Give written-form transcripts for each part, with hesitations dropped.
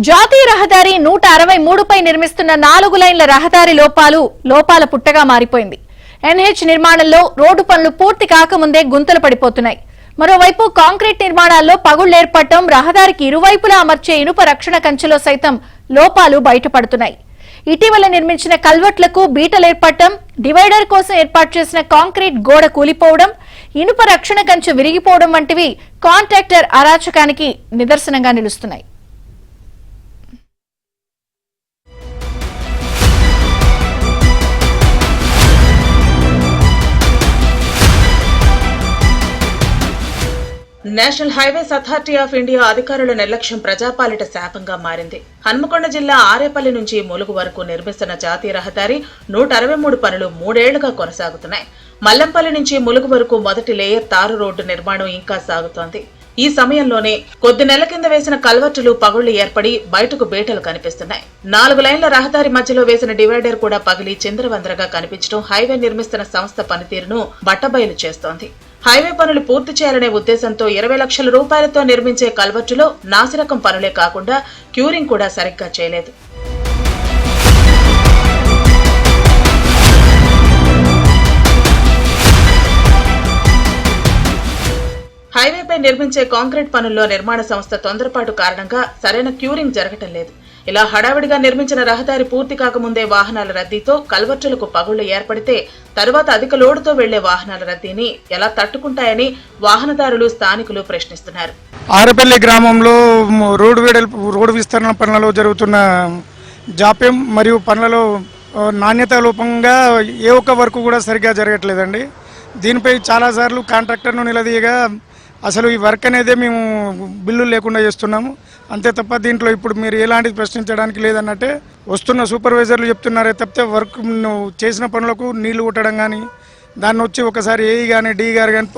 జాతీయ రహదారి 163పై నిర్మిస్తున్న 4 లైన్ల రహదారి లోపాల పుట్టగా మారిపోయింది. ఎన్హెచ్ నిర్మాణంలో రోడ్డు పనులు పూర్తి కాకముందే గుంతలు పడిపోతున్నాయి. మరోవైపు కాంక్రీట్ నిర్మాణాల్లో పగుళ్లు ఏర్పడటం, రహదారికి ఇరువైపులా అమర్చే ఇనుప రక్షణ కంచెలో సైతం లోపాలు బయటపడుతున్నాయి. ఇటీవల నిర్మించిన కల్వర్ట్లకు బీటలు ఏర్పడటం, డివైడర్ కోసం ఏర్పాటు చేసిన కాంక్రీట్ గోడ కూలిపోవడం, ఇనుప రక్షణ కంచె విరిగిపోవడం వంటివి కాంట్రాక్టర్ అరాచకానికి నిదర్శనంగా నిలుస్తున్నాయి. National highways authority of India అధికారుల నిర్లక్ష్యం ప్రజాపాలిట శాపంగా మారింది. హన్మకొండ జిల్లా ఆరేపల్లి నుంచి ములుగు వరకు నిర్మిస్తున్న జాతీయ రహదారి 163 పనులు 3 ఏళ్లుగా కొనసాగుతున్నాయి. మల్లంపల్లి నుంచి ములుగు వరకు మొదటి లేయర్ తారు రోడ్డు నిర్మాణం ఇంకా సాగుతోంది. ఈ సమయంలోనే కొద్ది నెలల కింద వేసిన కల్వర్టులు పగుళ్లు ఏర్పడి బయటకు బీటలు కనిపిస్తున్నాయి. 4 లైన్ల రహదారి మధ్యలో వేసిన డివైడర్ కూడా పగిలి చిందరవందరగా కనిపించడం హైవే నిర్మిస్తున్న సంస్థ పనితీరును బట్టబయలు చేస్తోంది. హైవే పనులు పూర్తి చేయాలనే ఉద్దేశంతో 20 లక్షల రూపాయలతో నిర్మించే కల్వర్టులో నాసిరకం పనులే కాకుండా క్యూరింగ్ కూడా సరిగ్గా చేయలేదు. హైవేపై నిర్మించే కాంక్రీట్ పనుల్లో నిర్మాణ సంస్థ తొందరపాటు కారణంగా సరైన క్యూరింగ్ జరగటం లేదు. ఇలా హడావిడిగా నిర్మించిన రహదారి పూర్తి కాకముందే వాహనాల రద్దీతో కల్వర్టులకు పగుళ్లు ఏర్పడితే తరువాత అధిక లోడుతో వెళ్లే వాహనాల రద్దీని ఎలా తట్టుకుంటాయని వాహనదారులు, స్థానికులు ప్రశ్నిస్తున్నారు. ఆరేపల్లి గ్రామంలో రోడ్డు విస్తరణ పనులలో జరుగుతున్న జాప్యం మరియు పనులలో నాణ్యత లోపంగా ఏ ఒక్క వర్క్ కూడా సరిగ్గా జరగట్లేదండి. దీనిపై చాలాసార్లు కాంట్రాక్టర్ను నిలదీయగా అసలు ఈ వర్క్ అనేదే మేము బిల్లులు లేకుండా చేస్తున్నాము, అంతే తప్ప దీంట్లో ఇప్పుడు మీరు ఎలాంటిది ప్రశ్నించడానికి లేదన్నట్టే వస్తున్న సూపర్వైజర్లు చెప్తున్నారే తప్పితే వర్క్ చేసిన పనులకు నీళ్లు కొట్టడం కానీ, దాన్ని వచ్చి ఒకసారి ఏఈ కానీ డి గారు కానీ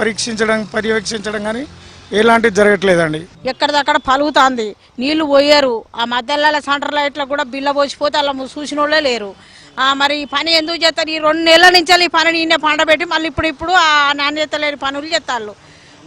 పర్యవేక్షించడం కానీ ఎలాంటిది జరగట్లేదండి. ఎక్కడిదక్కడ పలుగుతుంది, నీళ్లు పోయారు. ఆ మధ్యలో సెంటర్ లైట్లో కూడా బిల్ల పోసిపోతే అలా చూసిన వాళ్ళే లేరు. మరి ఈ పని ఎందుకు చేస్తారు? ఈ 2 నెలల నుంచి ఈ పనిని ఈయన పండబెట్టి మళ్ళీ ఇప్పుడు ఆ నాణ్యత లేని పనులు చేస్తారు.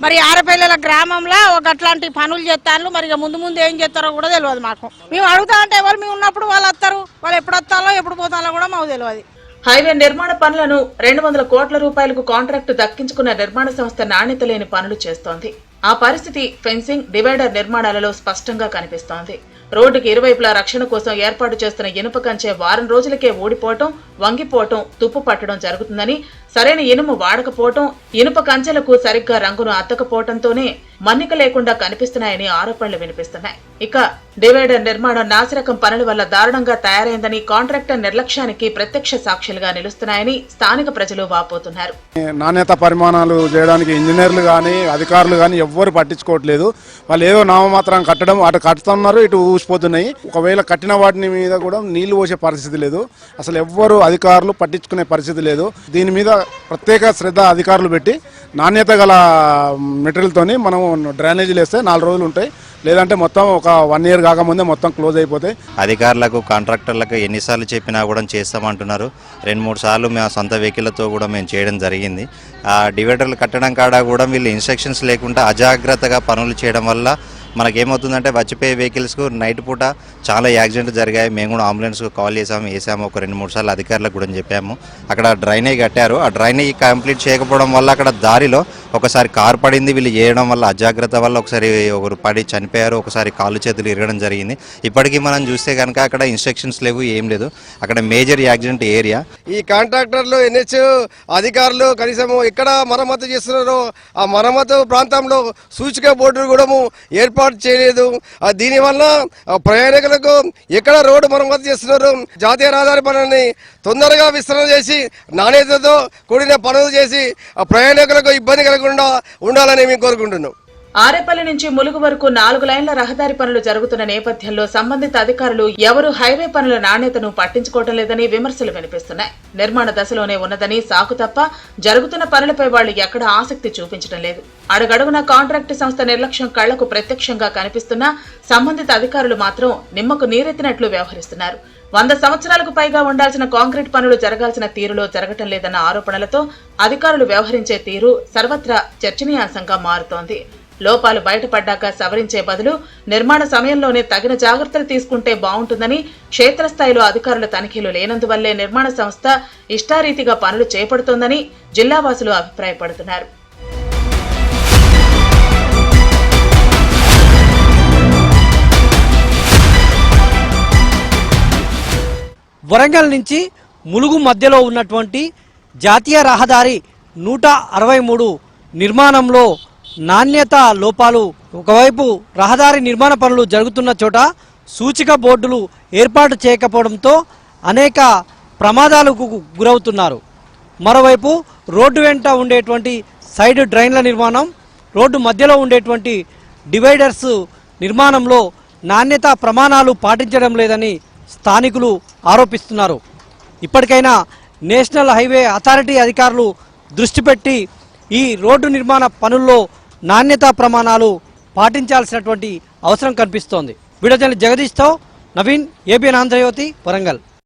మరి ఆరపల్లెల గ్రామంలో ఒక అట్లాంటి పనులు చేస్తారు. మరి ముందు ఏం చేస్తారో కూడా తెలియదు మాకు. మేము అడుగుతా అంటే ఎవరు మేము ఉన్నప్పుడు వాళ్ళు వస్తారు, వాళ్ళు ఎప్పుడు వస్తారో ఎప్పుడు పోతారో కూడా మాకు తెలియదు. హైవే నిర్మాణ పనులను 200 కోట్ల రూపాయలకు కాంట్రాక్టు దక్కించుకున్న నిర్మాణ సంస్థ నాణ్యత లేని పనులు చేస్తోంది. ఆ పరిస్థితి ఫెన్సింగ్, డివైడర్ నిర్మాణాలలో స్పష్టంగా కనిపిస్తోంది. రోడ్డుకి ఇరువైపులా రక్షణ కోసం ఏర్పాటు చేస్తున్న ఇనుప కంచె వారం రోజులకే ఊడిపోవటం, వంగిపోవటం, తుప్పు పట్టడం జరుగుతుందని, సరైన ఇనుము వాడకపోవటం, ఇనుప కంచెలకు సరిగ్గా రంగును అద్దకపోవటంతోనే మన్నిక లేకుండా కనిపిస్తున్నాయని ఆరోపణలు వినిపిస్తున్నాయి. ఇక డివైడర్ నిర్మాణం నాసిరకం పనుల వల్ల దారుణంగా తయారైందని, కాంట్రాక్టర్ నిర్లక్ష్యానికి ప్రత్యక్ష సాక్షులుగా నిలుస్తున్నాయని స్థానిక ప్రజలు వాపోతున్నారు. నాణ్యత పరిమాణాలు చేయడానికి ఇంజనీర్లు కానీ అధికారులు కానీ ఎవ్వరు పట్టించుకోవట్లేదు. వాళ్ళు ఏదో నామమాత్రం కట్టడం, అటు కట్టుతున్నారు, ఇటు ఊసిపోతున్నాయి. ఒకవేళ కట్టిన వాటిని మీద కూడా నీళ్లు పోసే పరిస్థితి లేదు. అసలు ఎవ్వరు అధికారులు పట్టించుకునే పరిస్థితి లేదు. దీని మీద ప్రత్యేక శ్రద్ధ అధికారులు పెట్టి నాణ్యత గల మెటీరియల్తోని మనం డ్రైనేజీలు వేస్తే 4 రోజులు ఉంటాయి. లేదంటే మొత్తం ఒక 1 ఇయర్ కాకముందే మొత్తం క్లోజ్ అయిపోతాయి. అధికారులకు, కాంట్రాక్టర్లకు ఎన్నిసార్లు చెప్పినా కూడా చేస్తామంటున్నారు. 2-3 సార్లు మేము సొంత వెహికల్తో కూడా మేము చేయడం జరిగింది. ఆ డివైడర్లు కట్టడం కాడ కూడా వీళ్ళు ఇన్స్ట్రక్షన్స్ లేకుండా అజాగ్రత్తగా పనులు చేయడం వల్ల మనకేమవుతుందంటే వచ్చిపోయే వెహికల్స్కు నైట్ పూట చాలా యాక్సిడెంట్ జరిగాయి. మేము కూడా అంబులెన్స్కు కాల్ వేసాము. ఒక 2-3 సార్లు అధికారులకు కూడా చెప్పాము. అక్కడ డ్రైనేజ్ కట్టారు. ఆ డ్రైనేజ్ కంప్లీట్ చేయకపోవడం వల్ల అక్కడ దారిలో ఒకసారి కారు పడింది. వీళ్ళు చేయడం వల్ల అజాగ్రత్త వల్ల ఒకసారి ఒకరు పడి చనిపోయారు, ఒకసారి కాళ్ళు చేతులు ఇరగడం జరిగింది. ఇప్పటికీ మనం చూస్తే కనుక అక్కడ ఇన్స్ట్రక్షన్స్ లేవు, ఏం లేదు. అక్కడ మేజర్ యాక్సిడెంట్ ఏరియా. ఈ కాంట్రాక్టర్లు, ఎన్హెచ్ అధికారులు కనీసం ఎక్కడ మరమ్మతు చేస్తున్నారో ఆ మరమ్మతు ప్రాంతంలో సూచిక బోర్డులు కూడా ఏర్పాటు చేయలేదు. దీనివల్ల ప్రయాణికులకు ఎక్కడ రోడ్డు మరమ్మతు చేస్తున్నారు. జాతీయ రహదారి పనులని తొందరగా విస్తరణ చేసి నాణ్యతతో కూడిన పనులు చేసి ప్రయాణికులకు ఇబ్బంది కలగకుండా ఉండాలని మేము కోరుకుంటున్నాం. ఆరేపల్లి నుంచి ములుగు వరకు 4 లైన్ల రహదారి పనులు జరుగుతున్న నేపథ్యంలో సంబంధిత అధికారులు ఎవరు హైవే పనుల నాణ్యతను పట్టించుకోవటం లేదని విమర్శలు వినిపిస్తున్నాయి. నిర్మాణ దశలోనే ఉన్నదని సాకు తప్ప జరుగుతున్న పనులపై వాళ్లు ఎక్కడ ఆసక్తి చూపించడం లేదు. అడుగడుగున కాంట్రాక్టు సంస్థ నిర్లక్ష్యం కళ్లకు ప్రత్యక్షంగా కనిపిస్తున్నా సంబంధిత అధికారులు మాత్రం నిమ్మకు నీరెత్తినట్లు వ్యవహరిస్తున్నారు. 100 సంవత్సరాలకు పైగా ఉండాల్సిన కాంక్రీట్ పనులు జరగాల్సిన తీరులో జరగటం లేదన్న ఆరోపణలతో అధికారులు వ్యవహరించే తీరు సర్వత్రా చర్చనీయాంశంగా మారుతోంది. లోపాలు బయటపడ్డాక సవరించే బదులు నిర్మాణ సమయంలోనే తగిన జాగ్రత్తలు తీసుకుంటే బాగుంటుందని, క్షేత్రస్థాయిలో అధికారుల తనిఖీలు లేనందువల్లే నిర్మాణ సంస్థ ఇష్టారీతిగా పనులు చేపడుతోందని జిల్లావాసులు అభిప్రాయపడుతున్నారు. వరంగల్ నుంచి ములుగు మధ్యలో ఉన్నటువంటి జాతీయ రహదారి 163 నిర్మాణంలో నాణ్యత లోపాలు, ఒకవైపు రహదారి నిర్మాణ పనులు జరుగుతున్న చోట సూచిక బోర్డులు ఏర్పాటు చేయకపోవడంతో అనేక ప్రమాదాలకు గురవుతున్నారు. మరోవైపు రోడ్డు వెంట ఉండేటువంటి సైడ్ డ్రైన్ల నిర్మాణం, రోడ్డు మధ్యలో ఉండేటువంటి డివైడర్స్ నిర్మాణంలో నాణ్యత ప్రమాణాలు పాటించడం లేదని స్థానికులు ఆరోపిస్తున్నారు. ఇప్పటికైనా నేషనల్ హైవే అథారిటీ అధికారులు దృష్టి పెట్టి ఈ రోడ్డు నిర్మాణ పనుల్లో నాణ్యతా ప్రమాణాలు పాటించాల్సినటువంటి అవసరం కనిపిస్తోంది. వీడియో జర్నలిస్ట్ జగదీష్తో నవీన్, ఏబిఎన్ ఆంధ్రజ్యోతి, వరంగల్.